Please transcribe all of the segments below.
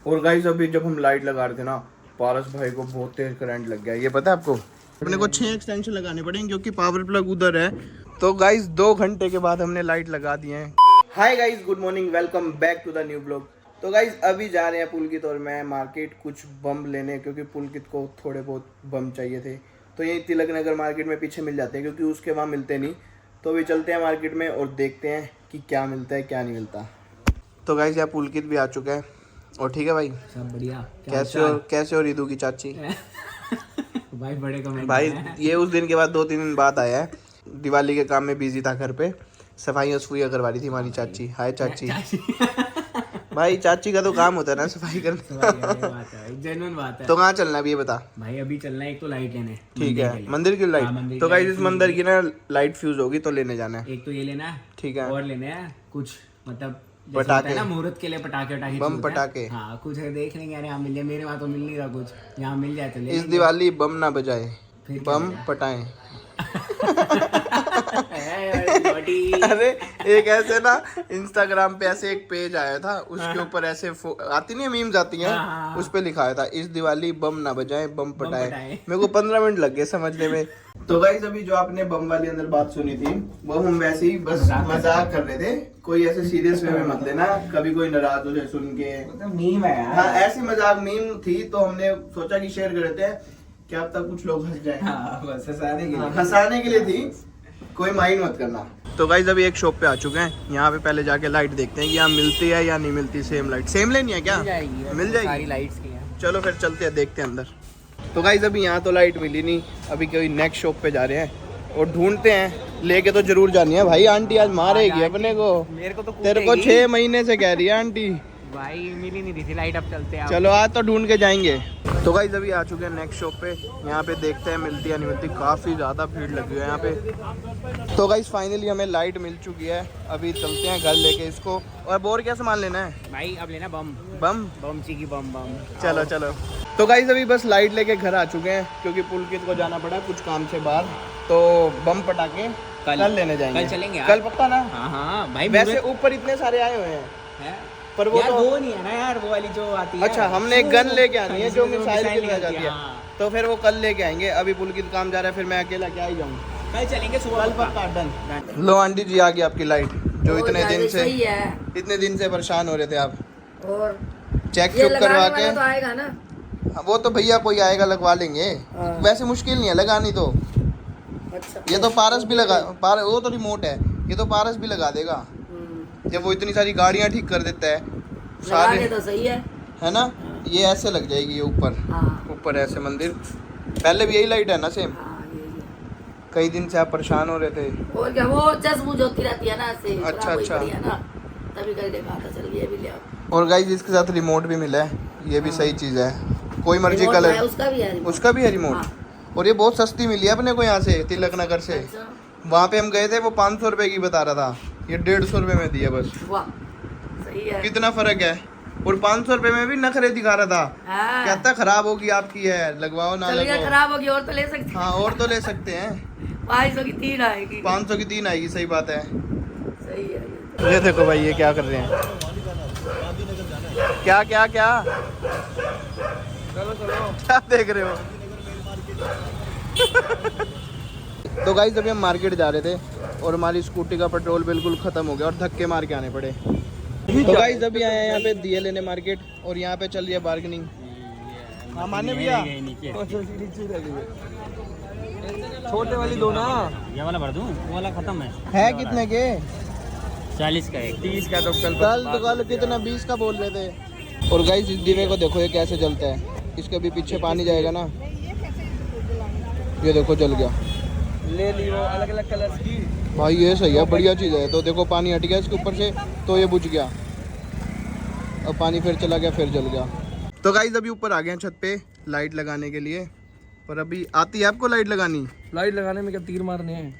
और गाइस अभी जब हम लाइट लगा रहे थे ना, पारस भाई को बहुत तेज करंट लग गया। ये पता है आपको? अपने को 6 एक्सटेंशन लगाने पड़ेंगे क्योंकि पावर प्लग उधर है। तो गाइस 2 घंटे के बाद हमने लाइट लगा दिए हैं। Hi guys, good morning, welcome back to the new blog. तो गाइस अभी जा रहे हैं पुलकित और मैं मार्केट कुछ बम लेने, क्योंकि पुलकित को थोड़े बहुत बम चाहिए थे। तो ये तिलक नगर मार्केट में पीछे मिल जाते हैं क्योंकि उसके वहाँ मिलते नहीं। तो अभी चलते हैं मार्केट में और देखते हैं कि क्या मिलता है क्या नहीं मिलता। तो गाइस यहाँ पुलकित भी आ चुका है। और ठीक है भाई, सब बढ़िया। कैसे हो रिदू की चाची? भाई बड़े कमेंट भाई ये उस दिन के बाद 2-3 दिन बाद आया है। दिवाली के काम में बिजी था, घर पे सफाइयाँ सफाइयाँ करवा रही थी हमारी चाची। हाय चाची। भाई चाची का तो काम होता है ना सफाई करना। जेन्युइन बात है। तो कहाँ चलना है अभी ये बता। भाई अभी चलना है, एक तो लाइट लेने। ठीक है, मंदिर की लाइट। तो गाइस इस मंदिर की ना लाइट फ्यूज होगी तो लेने जाना है। एक तो ये लेना है, ठीक है, और लेने हैं कुछ मतलब पटाखे ना, मुहूर्त के लिए पटाखे बम पटाखे। हाँ कुछ देख लेंगे। अरे यहाँ मिल जाए, मेरे वहाँ तो मिल नहीं रहा कुछ, यहाँ मिल जाए तो ले। इस दिवाली बम ना बजाए, बम पटाए। अरे एक ऐसे ना इंस्टाग्राम पे ऐसे एक पेज आया था, उसके ऊपर ऐसे आती नहीं मीम्स आती हैं, उस पे लिखा आया था इस दिवाली बम ना बजाए बम पटाए। मेरे को 15 मिनट लग गए समझने में। तो गाइस अभी जो आपने बम वाली अंदर बात सुनी थी वो हम वैसे ही बस मजाक कर रहे थे, कोई ऐसे सीरियस वे में मत लेना, कभी कोई नाराज हो जाए सुन के। मीम है यार। हाँ ऐसी मजाक मीम थी तो हमने सोचा कि शेयर कर देते हैं, क्या अब तक कुछ लोग हंस जाए। बस हंसाने के लिए थी, कोई माइंड मत करना। तो गाइस अभी एक शॉप पे आ चुके हैं, यहाँ पे पहले जाके लाइट देखते हैं कि यहाँ मिलती है या नहीं मिलती। सेम लाइट सेम लेनी है क्या? मिल जाएगी सारी लाइट्स की है। चलो फिर चलते हैं, देखते हैं अंदर। तो गाइस अभी यहाँ तो लाइट मिली नहीं, अभी कोई नेक्स्ट शॉप पे जा रहे हैं और ढूंढते हैं। लेके तो जरूर जानी है भाई, आंटी आज मारेगी अपने को। मेरे को तो तेरे को 6 महीने से कह रही है आंटी। भाई मिल ही नहीं रही थी लाइट, अब चलते हैं। चलो आज तो ढूंढ के जाएंगे। तो गाइस अभी आ चुके हैं नेक्स्ट शॉप पे, यहाँ पे देखते हैं मिलती है नहीं मिलती। काफ़ी ज़्यादा भीड़ लगी हुई है यहाँ पे। तो गाइस फाइनली हमें लाइट मिल चुकी है, अभी चलते हैं घर लेके इसको। और और क्या सामान लेना है भाई? अब लेना बम बम चीकी बम। चलो चलो। तो गाइस अभी बस लाइट लेके घर आ चुके हैं क्योंकि पुलकित को जाना पड़ा कुछ काम से बाहर। तो बम पटाके कल लेने जाएंगे। कल चलेंगे कल पक्का ना? हाँ भाई। वैसे ऊपर इतने सारे आए हुए हैं पर वो यार तो वो नहीं है ना यार, वो वाली जो आती है। अच्छा हमने एक गन लेके आनी है जो मिसाइल की तरह जाती है। तो फिर वो कल लेके आएंगे। अभी पुलकित काम जा रहा है, फिर मैं अकेला क्या ही जाऊँ। कल चलेंगे सुबह। कल पक्का डन। लो आंटी जी आ गई आपकी लाइट, जो इतने दिन से परेशान हो रहे थे आप। और चेक करवा के तो आएगा ना। वो तो भैया कोई आएगा लगवा लेंगे। वैसे मुश्किल नहीं है लगानी तो। अच्छा, ये तो पारस भी लगा, वो तो रिमोट है, ये तो पारस भी लगा देगा। जब वो इतनी सारी गाड़ियाँ ठीक कर देता है सारे, तो सही है ना? ये ऐसे लग जाएगी ये ऊपर। ऊपर ऐसे मंदिर। पहले भी यही लाइट है ना सेम? कई दिन से आप परेशान हो रहे थे। और क्या, वो जज्ब होती रहती है ना ऐसे। अच्छा ना तभी कर देखा था। चल ये भी ले आओ। और गाइस इसके साथ रिमोट भी मिला है, ये भी सही चीज़ है। कोई मर्जी कलर, उसका भी है रिमोट। और ये बहुत सस्ती मिली है अपने को यहाँ से, तिलक नगर से। वहाँ पे हम गए थे, वो 500 रुपये की बता रहा था, ये 150 रुपये में दिया बस। सही है। कितना फर्क है। और 500 रुपये में भी नखरे दिखा रहा था। कहता खराब होगी आपकी है, लगवाओ ना लगवाओ। खराब होगी और तो ले सकते हैं। हाँ और तो ले सकते हैं। 500 की 3 आएगी। 500 की 3 आएगी, सही बात है। सही है। ये देखो भाई ये क्या कर रहे हैं। क्या क्या क्या चलो क्या देख रहे हो? तो गाइस अभी हम मार्केट जा रहे थे और हमारी स्कूटी का पेट्रोल बिल्कुल खत्म हो गया और धक्के मार के आने पड़े। तो गाइस अभी आए हैं यहाँ पे दिए लेने मार्केट, और यहाँ पे चल रही है बार्गेनिंग। हाँ माने भैया, छोटे वाली दो ना। ये वाला भर दूं? वो वाला खत्म है। कितने के? 40 का एक, 30 का। तो कल कितना 20 का बोल रहे थे। और गाइस इस दीवे को देखो ये कैसे जलता है, इसके भी पीछे पानी जाएगा ना। ये देखो जल गया। ले ली वो अलग अलग कलर्स की। भाई ये सही है, बढ़िया चीज़ है। तो देखो पानी हट गया इसके ऊपर से, तो ये बुझ गया। अब पानी फिर चला गया, फिर जल गया। तो गाइस अभी ऊपर आ गए हैं छत पे लाइट लगाने के लिए। पर अभी आती है आपको लाइट लगानी? लाइट लगाने में क्या तीर मारने हैं?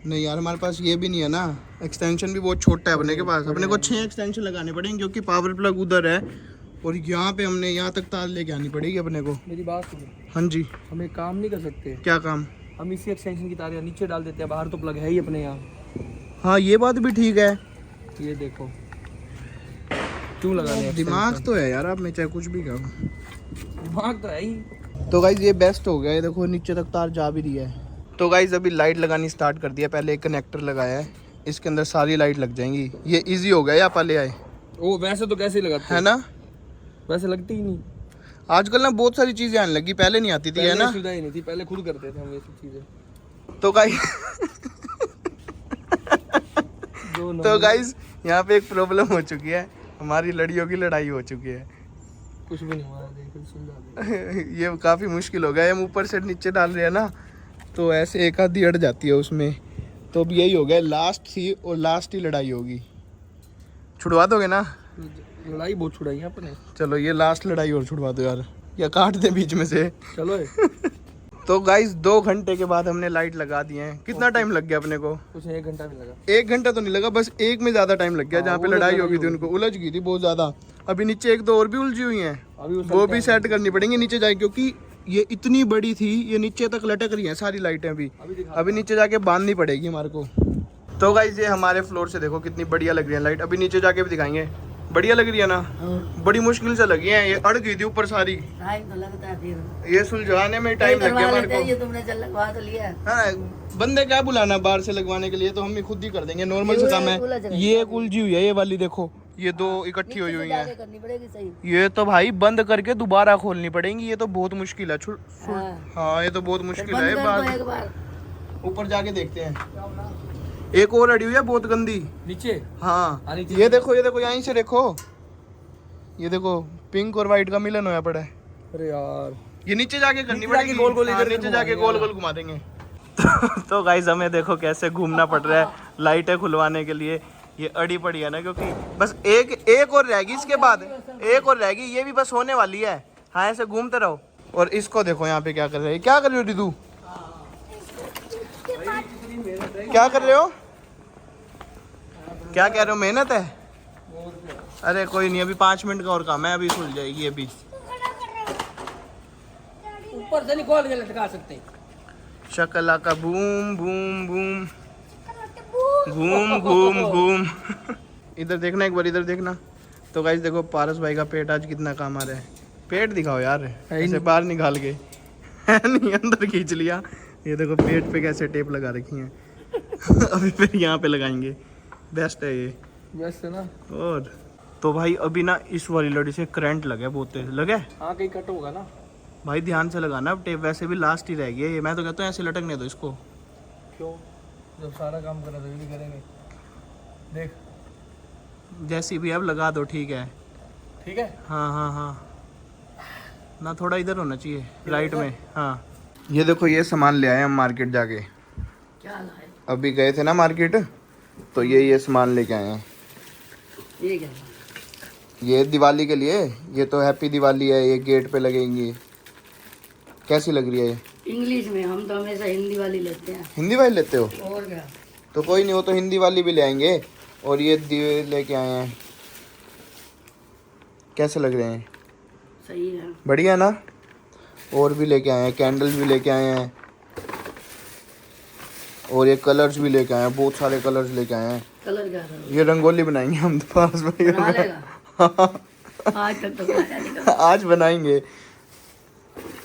नहीं यार हमारे पास ये भी नहीं है ना, एक्सटेंशन भी बहुत छोटा है अपने के पास। अपने को 6 एक्सटेंशन लगाने पड़ेंगे क्योंकि पावर प्लग उधर है और यहाँ पे हमने यहाँ तक तार लेके आनी पड़ेगी अपने को। मेरी बात सुनो। हाँ जी। हम एक काम नहीं कर सकते? क्या काम? हम इसी एक्सटेंशन की तार नीचे डाल देते हैं, बाहर तो प्लग है ही अपने यहाँ। हाँ ये बात भी ठीक है। ये देखो क्यों लगाने दिमाग तो है यार, आप में चाहे कुछ भी करो, दिमाग तो है ही। तो गाइज ये बेस्ट हो गया, ये देखो नीचे तक तार जा भी रही है। तो गाइज अभी लाइट लगानी स्टार्ट कर दिया, पहले एक कनेक्टर लगाया है, इसके अंदर सारी लाइट लग जाएंगी। ये इजी हो गया या पहले आए ओ वैसे तो कैसे लगाते है ना, वैसे लगती ही नहीं। आजकल ना बहुत सारी चीजें आने लगी, पहले नहीं आती थी है ना। सुविधा ही नहीं थी, पहले खुद करते थे हम ये सब चीजें। तो गाइज यहाँ पे एक प्रॉब्लम हो चुकी है, हमारी लड़ियों की लड़ाई हो चुकी है। कुछ भी नहीं हुआ, सुन ये काफ़ी मुश्किल हो गया, हम ऊपर से नीचे डाल रहे हैं ना, तो ऐसे एक आधी अड़ जाती है उसमें। तो अब यही हो गया, लास्ट थी और लास्ट ही लड़ाई होगी। छुड़वा दोगे ना? लड़ाई बहुत छुड़ाई है अपने। चलो ये लास्ट लड़ाई और छुड़वा दो यार, या काट दे बीच में से। चलो तो गाइस 2 घंटे के बाद हमने लाइट लगा दी है। कितना टाइम लग गया अपने को? कुछ 1 घंटा भी लगा। 1 घंटा तो नहीं लगा, बस एक में ज्यादा टाइम लग गया। जहाँ पे लड़ाई हो गई थी उनको उलझ गई थी बहुत ज्यादा। अभी नीचे 1-2 और भी उलझी हुई हैं, वो भी सेट करनी पड़ेंगी नीचे जाए, क्योंकि ये इतनी बड़ी थी, ये नीचे तक लटक रही हैं सारी लाइटें। अभी नीचे जाके बांधनी पड़ेगी हमारे को। तो गाइस ये हमारे फ्लोर से देखो कितनी बढ़िया लग रही है लाइट, अभी नीचे जाके भी दिखाएंगे। बढ़िया लग रही है ना? बड़ी मुश्किल से लगी है, ये अड़ गई थी ऊपर सारी। टाइम तो लगता है फिर, ये सुलझाने में टाइम लग गया हमारे को। ये तुमने चल लगवा तो लिया। हाँ, बंदे क्या बुलाना बाहर से लगवाने के लिए, तो हम ही खुद ही कर देंगे, नॉर्मल से काम है। ये एक उलझी हुई है, ये वाली देखो, ये 2 इकट्ठी हुई हुई है। करनी पड़ेगी सही। ये तो भाई बंद करके दोबारा खोलनी पड़ेगी, ये तो बहुत मुश्किल है। हाँ ये तो बहुत मुश्किल है। एक बार ऊपर जाके देखते हैं। एक और अड़ी हुई है बहुत गंदी नीचे। हाँ ये देखो यहीं से देखो, ये देखो पिंक और व्हाइट का मिलन होया पड़ा है। अरे यार ये नीचे जाके करनी पड़ेगी, गोल गोल हाँ, नीचे जाके गोल गोल घुमा देंगे। तो गाइस हमें देखो कैसे घूमना पड़ रहा है लाइटें खुलवाने के लिए। ये अड़ी पड़ी है ना, क्योंकि बस एक और रहेगी, इसके बाद एक और रहेगी, ये भी बस होने वाली है। हाँ ऐसे घूमते रहो। और इसको देखो यहाँ पे क्या कर रहे हैं, क्या कर रहे हो रिदू, क्या कर रहे हो, क्या कह रहे हो? मेहनत है? अरे कोई नहीं, अभी 5 मिनट का और काम है, अभी खुल जाएगी। अभी ऊपर से नहीं खोल के लटका सकते। शकला का बूम बूम बूम, घूम घूम घूम। इधर देखना एक बार, इधर देखना। तो गाइस देखो पारस भाई का पेट आज कितना काम आ रहा है। पेट दिखाओ यार, ऐसे बाहर निकाल के नहीं अंदर खींच लिया। ये देखो पेट पे कैसे टेप लगा रखी है। अभी फिर यहाँ पे लगाएंगे, बेस्ट है ये, बेस्ट है ना। और तो भाई अभी ना इस वाली लड़ी से करंट लगे, बहुत तेज लगे। हाँ कहीं कट होगा ना भाई, ध्यान से लगाना अब टेप, वैसे भी लास्ट ही रहेगी ये। मैं तो कहता हूँ ऐसे लटकने दो इसको। क्यों, जब सारा काम करा तो भी करेंगे। देख जैसी भी अब लगा दो, ठीक है। ठीक है। हाँ हाँ हाँ ना, थोड़ा इधर होना चाहिए राइट में। हाँ ये देखो ये सामान ले आए हम मार्केट जाके। क्या लाए? अभी गए थे ना मार्केट, तो ये सामान लेके आए हैं। ये क्या? ये दिवाली के लिए, ये तो हैप्पी दिवाली है, ये गेट पे लगेंगी। कैसी लग रही है ये? इंग्लिश में, हम तो हमेशा हिंदी वाली लेते हैं। हिंदी वाली लेते हो? और क्या, तो कोई नहीं, वो तो हिंदी वाली भी ले आएंगे। और ये दिए लेके आए हैं, कैसे लग रहे हैं? सही है, बढ़िया ना। और भी लेके आए हैं, कैंडल्स भी लेके आए हैं, और ये कलर्स भी लेके आए हैं, बहुत सारे कलर्स लेके आए हैं। कलर क्या था? ये रंगोली बनाएंगे हम तो, पास भाई बना लेगा। आज तक तो बनाया नहीं कभी। आज बनाएंगे।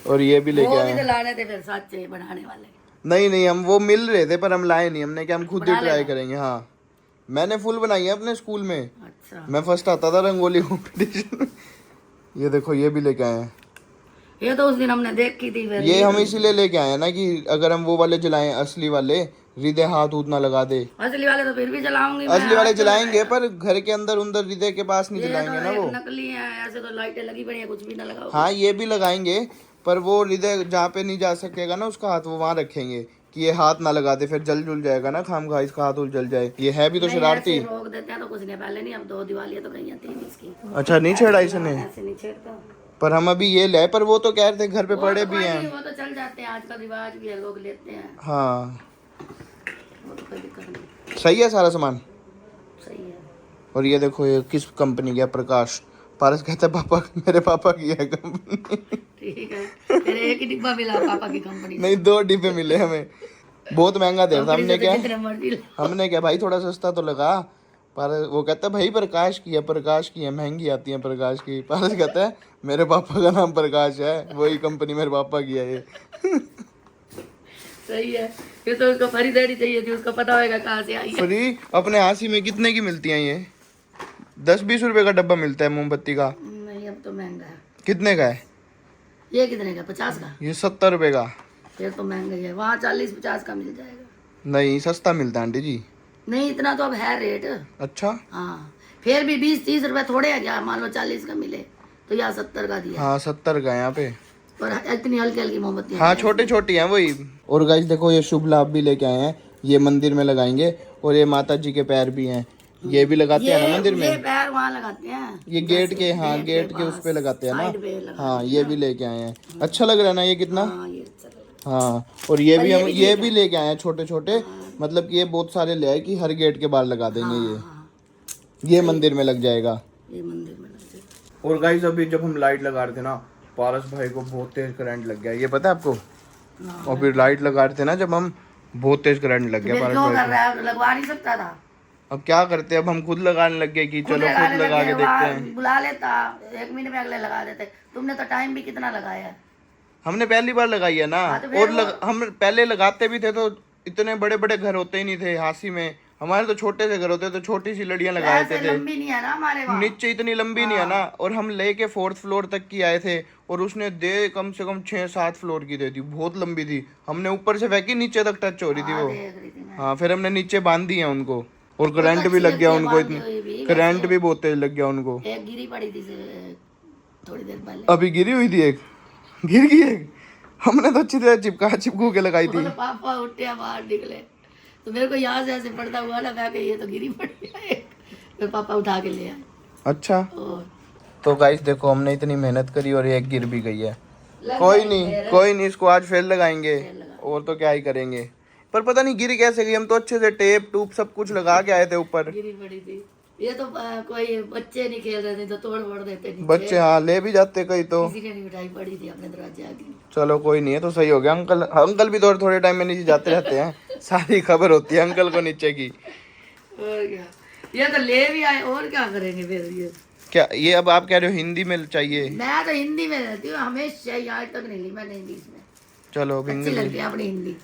और ये भी लेके वो आए भी तो हैं। लाने थे फिर साथ से बनाने वाले। नहीं हम वो मिल रहे थे पर हम लाए नहीं, हमने क्या हम खुद ही बना ट्राई लेगा। करेंगे। हाँ मैंने फुल बनाई है अपने स्कूल में, अच्छा, मैं फर्स्ट आता था रंगोली कंपटीशन। ये देखो ये भी लेके आए हैं। ये तो उस दिन हमने देखी थी फिर। ये हम इसीलिए लेके आए हैं ना कि अगर हम वो वाले जलाएं असली वाले, हृदय हाथ उठ ना लगा दे। असली वाले तो फिर भी जलाऊंगी। असली वाले जलाएंगे पर घर के अंदर उधर हृदय के पास नहीं ये जलाएंगे तो ना वो। नकली है, ऐसे तो लाइटें लगी पड़ी है, कुछ भी ना लगाओ। हाँ ये भी लगाएंगे, पर वो हृदय जहाँ पे नहीं जा सकेगा ना उसका हाथ, वो वहाँ रखेंगे कि ये हाथ ना लगा दे, फिर जल जुल जाएगा ना, खामखा इसका हाथ उल जल जाए। ये है भी तो नहीं, शरारती। ऐसे रोक देते हैं तो कुछ नहीं, पहले नहीं, अब 2 दिवाली तो गई थी इसकी। अच्छा नहीं छेड़ा इसने, ऐसे नहीं छेड़ता। पर हम अभी ये ले, पर वो तो कह रहे थे घर पे पड़े भी हैं। वो तो चल जाते हैं, आजकल रिवाज भी है, लोग लेते हैं। हाँ वो तो कोई दिक्कत नहीं, सही है सारा सामान। सही है। और ये देखो ये किस कंपनी का है? प्रकाश। पारस कहता है पापा, मेरे पापा की है कंपनी। ठीक है, फिर एक ही डिब्बा मिला पापा की कंपनी। नहीं 2 डिब्बे मिले हमें, बहुत महंगा दे रहा था। हमने क्या जितने मर्जी ले। हमने क्या भाई थोड़ा सस्ता तो लगा, पारस वो कहता है भाई प्रकाश की है महंगी आती है प्रकाश की। पारस कहता है मेरे पापा का नाम प्रकाश है, वही कंपनी मेरे पापा की है ये। सही है, फिर तो उसको खरीदारी चाहिए थी, उसको पता होगा कहाँ से आई है। फ्री अपने हासी में कितने की मिलती हैं ये? 10-20 रुपए का डब्बा मिलता है मोमबत्ती का। नहीं अब तो महंगा है। कितने का है ये? कितने का? 50 का? ये? 70 रुपए का। फिर तो महंगा ही है, वहाँ 40-50 का मिल जाएगा। नहीं सस्ता मिलता है आंटी जी। नहीं इतना तो अब है रेट। अच्छा हाँ फिर भी 20-30 रुपए थोड़े है क्या? मान लो 40 का मिले तो यहाँ 70 का दिया। हाँ 70 का है यहाँ पे। और इतनी हल्की हल्की मोमबत्ती। हाँ छोटी छोटी हैं वही। और गाइस देखो ये शुभ लाभ भी लेके आए हैं, ये मंदिर में लगाएंगे। और ये माता जी के पैर भी हैं, ये भी लगाते हैं ना मंदिर में। ये पैर वहाँ लगाते हैं, ये गेट के, हाँ गेट के उस पे लगाते हैं ना। हाँ ये भी लेके आए हैं। अच्छा लग रहा है ना ये कितना? हाँ ये अच्छा लग रहा है। हाँ और ये भी हम ये भी लेके आए हैं छोटे छोटे, मतलब कि ये बहुत सारे ले आए कि हर गेट के बाहर लगा देंगे। ये मंदिर में लग जाएगा। ये मंदिर में लग जाएगा। और गाइस अभी जब हम लाइट लगा रहे थे ना, पारस भाई को बहुत तेज करंट लग गया, ये पता है आपको? और फिर लाइट लगा रहे थे ना जब हम, बहुत तेज करंट लग गया पारस क्यों भाई कर रहा है? लगवा नहीं सकता था? अब क्या करते, अब हम खुद लगाने लग गए कि चलो खुद लगा के देखते हैं। बुला लेता, 1 महीने में अगले लगा देते। तुमने तो टाइम भी कितना लगाया है। हमने पहली बार लगाई है ना। और हम पहले लगाते भी थे तो इतने बड़े बड़े घर होते ही नहीं थे हासी में, हमारे तो छोटे से घर होते तो छोटी सी लड़ियां लगा देते थे। लंबी नहीं है ना हमारे वहाँ। नीचे इतनी लंबी नहीं है ना। और हम लेके 4th फ्लोर तक की आए थे और उसने दे कम से कम 6-7 फ्लोर की दे दी, बहुत लंबी थी। हमने ऊपर से फेंकी, नीचे तक टच हो रही थी वो। देख रही थी मैं। हाँ फिर हमने नीचे बांध दी है उनको। और करंट भी लग गया उनको, इतनी करंट भी बहुत तेज लग गया उनको। एक गिरी पड़ी थी थोड़ी देर पहले। अभी गिरी हुई थी एक, गिर गई एक। हमने तो अच्छी तरह चिपकू के लगाई थी। पापा उठे बाहर निकले तो मेरे को यहाँ से ऐसे पड़ता हुआ ना, मैं ये तो गिरी पड़ी है। फिर पापा उठा के ले आए। अच्छा और तो गाइस देखो हमने इतनी मेहनत करी और एक गिर भी गई है। कोई नहीं इसको आज फिर लगाएंगे और तो क्या ही करेंगे। पर पता नहीं गिरी कैसे गई, हम तो अच्छे से टेप टूप सब कुछ लगा के आए थे ऊपर। गिरी पड़ी थी। ये तो कोई बच्चे नहीं खेल रहे थे तो तोड़ फोड़ देते नीचे। बच्चे हाँ ले भी जाते कहीं तो। किसी ने नहीं उठाई, पड़ी थी अपने दरवाजे आगे। चलो कोई नहीं है तो सही हो गया। अंकल भी थोड़े टाइम में नीचे जाते रहते हैं, सारी खबर होती है अंकल को नीचे की। और क्या, ये तो ले भी आए, और क्या करेंगे फिर। ये क्या ये अब आप कह रहे हो हिंदी में चाहिए? मैं तो हिंदी में रहती हूँ हमेशा, आज तक नहीं ली मैंने इंग्लिश में। चलो अब अच्छी लगती है अपनी हिंदी।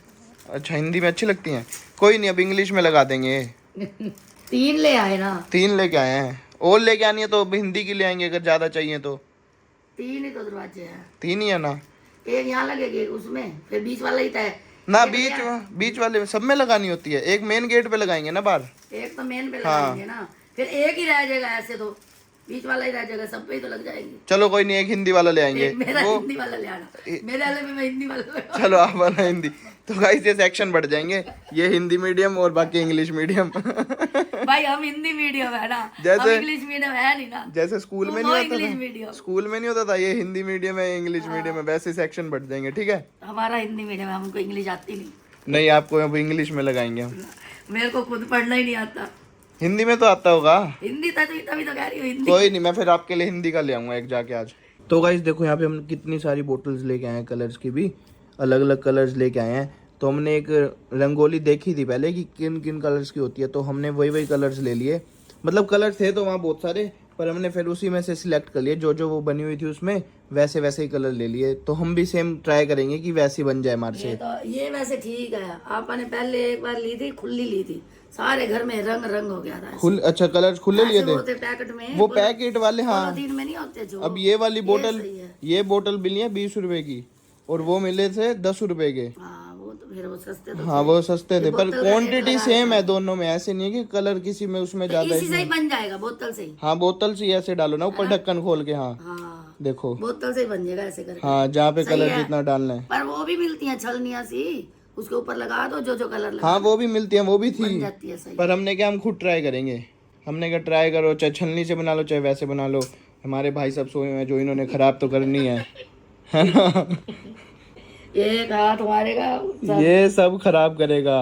अच्छा हिंदी में अच्छी लगती हैं, कोई नहीं अब इंग्लिश में लगा देंगे। 3 ले आए ना। 3 लेके आए हैं, और लेके आनी है तो अब हिंदी की ले आएंगे अगर ज्यादा चाहिए तो। 3 ही तो दरवाजे हैं। 3 ही है ना। एक यहाँ लगेगी उसमें, फिर बीच वाला ही तय ना, बीच वाले सब में लगानी होती है। एक मेन गेट पे लगाएंगे ना बाहर, एक तो मेन पे लगाएंगे ना, फिर एक ही रह जाएगा। ऐसे तो बीच वाला ही रह जाएगा, सब पे ही तो लग जाएंगे। चलो कोई नहीं एक हिंदी वाला ले आएंगे। मेरा हिंदी वाला ले आना, मेरे वाले में मैं हिंदी वाला। चलो आप वाला हिंदी। तो गाइस ये सेक्शन बढ़ जाएंगे, ये हिंदी मीडियम और बाकी इंग्लिश मीडियम। भाई हम हिंदी मीडियम है ना, जैसे इंग्लिश मीडियम है नहीं ना। जैसे स्कूल में नहीं होता मीडियम, स्कूल में नहीं होता था ये हिंदी मीडियम है इंग्लिश मीडियम है, वैसे सेक्शन बढ़ जाएंगे। ठीक है हमारा हिंदी मीडियम है, हमको इंग्लिश आती नहीं। नहीं आपको अब इंग्लिश में लगाएंगे हम। मेरे को खुद पढ़ना ही नहीं आता। हिंदी में तो आता होगा। हिंदी तभी तो कह रही हूँ हिंदी। कोई नहीं मैं फिर आपके लिए हिंदी का ले आऊंगा एक जाके आज। तो गाइस देखो यहाँ पे हम कितनी सारी बोतल्स लेके आए हैं, कलर्स की भी अलग अलग कलर्स लेके आए हैं। तो हमने एक रंगोली देखी थी पहले कि किन किन कलर्स की होती है, तो हमने वही कलर्स ले लिए। मतलब कलर थे तो वहाँ बहुत सारे, पर हमने फिर उसी में से सिलेक्ट कर लिए जो वो बनी हुई थी उसमें, वैसे ही कलर ले लिए। तो हम भी सेम ट्राई करेंगे कि वैसी बन जाए हमारे से। तो ये वैसे ठीक है, आपने पहले एक बार ली थी, खुली ली थी, सारे घर में रंग हो गया था। अच्छा कलर खुले लिए थे पैकेट में, वो पैकेट वाले। हाँ 3 में नहीं होते जो। अब ये वाली बोतल, ये बोतल मिली है 20 रुपए की और वो मिले थे 10 रुपए के। वो तो फिर वो सस्ते तो हाँ वो सस्ते थे, पर क्वांटिटी सेम है दोनों में। ऐसे नहीं है कि कलर किसी में उसमें ज्यादा। इसी से ही बन जाएगा, बोतल से ही। हाँ बोतल से ऐसे डालो ना ऊपर ढक्कन खोल के। हाँ देखो बोतल से ही बन जाएगा ऐसे करके। हाँ जहाँ पे कलर जितना डालना है। पर वो भी मिलती है छलनिया सी, उसके ऊपर लगा दो जो कलर लगा। हाँ वो भी मिलती है, वो भी थी, जाती है सही। पर हमने क्या हम खुद ट्राई करेंगे। हमने क्या ट्राई करो, चाहे छलनी से बना लो चाहे वैसे बना लो। हमारे भाई सब सोए हैं जो इन्होंने खराब तो करनी है ना। एक हाथ मारेगा ये सब खराब करेगा।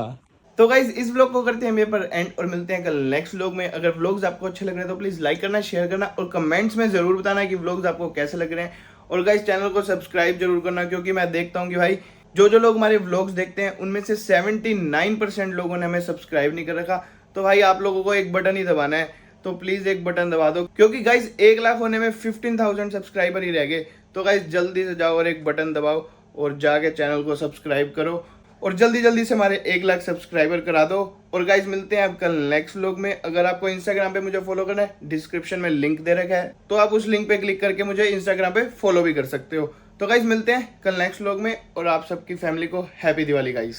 तो गाइज इस व्लॉग को करते हैं हम यहाँ पर एंड और मिलते हैं कल नेक्स्ट व्लॉग में। अगर व्लॉग्स आपको अच्छे लग रहे हैं तो प्लीज लाइक करना, शेयर करना और कमेंट्स में जरूर बताना कि व्लॉग्स आपको कैसे लग रहे हैं। और गाइज चैनल को सब्सक्राइब जरूर करना, क्योंकि मैं देखता हूँ कि भाई जो लोग हमारे व्लॉग्स देखते हैं उनमें से 79% लोगों ने हमें सब्सक्राइब नहीं कर रखा। तो भाई आप लोगों को एक बटन ही दबाना है, तो प्लीज एक बटन दबा दो, क्योंकि गाइज 1 लाख होने में 15,000 सब्सक्राइबर ही रह गए। तो गाइज जल्दी से जाओ और एक बटन दबाओ और जाके चैनल को सब्सक्राइब करो और जल्दी जल्दी से हमारे 1 लाख सब्सक्राइबर करा दो। और गाइज मिलते हैं अब कल नेक्स्ट व्लॉग में। अगर आपको इंस्टाग्राम पे मुझे फॉलो करना है, डिस्क्रिप्शन में लिंक दे रखा है, तो आप उस लिंक पे क्लिक करके मुझे इंस्टाग्राम पे फॉलो भी कर सकते हो। तो गाइज मिलते हैं कल नेक्स्ट व्लॉग में और आप सबकी फैमिली को हैप्पी दिवाली गाइज।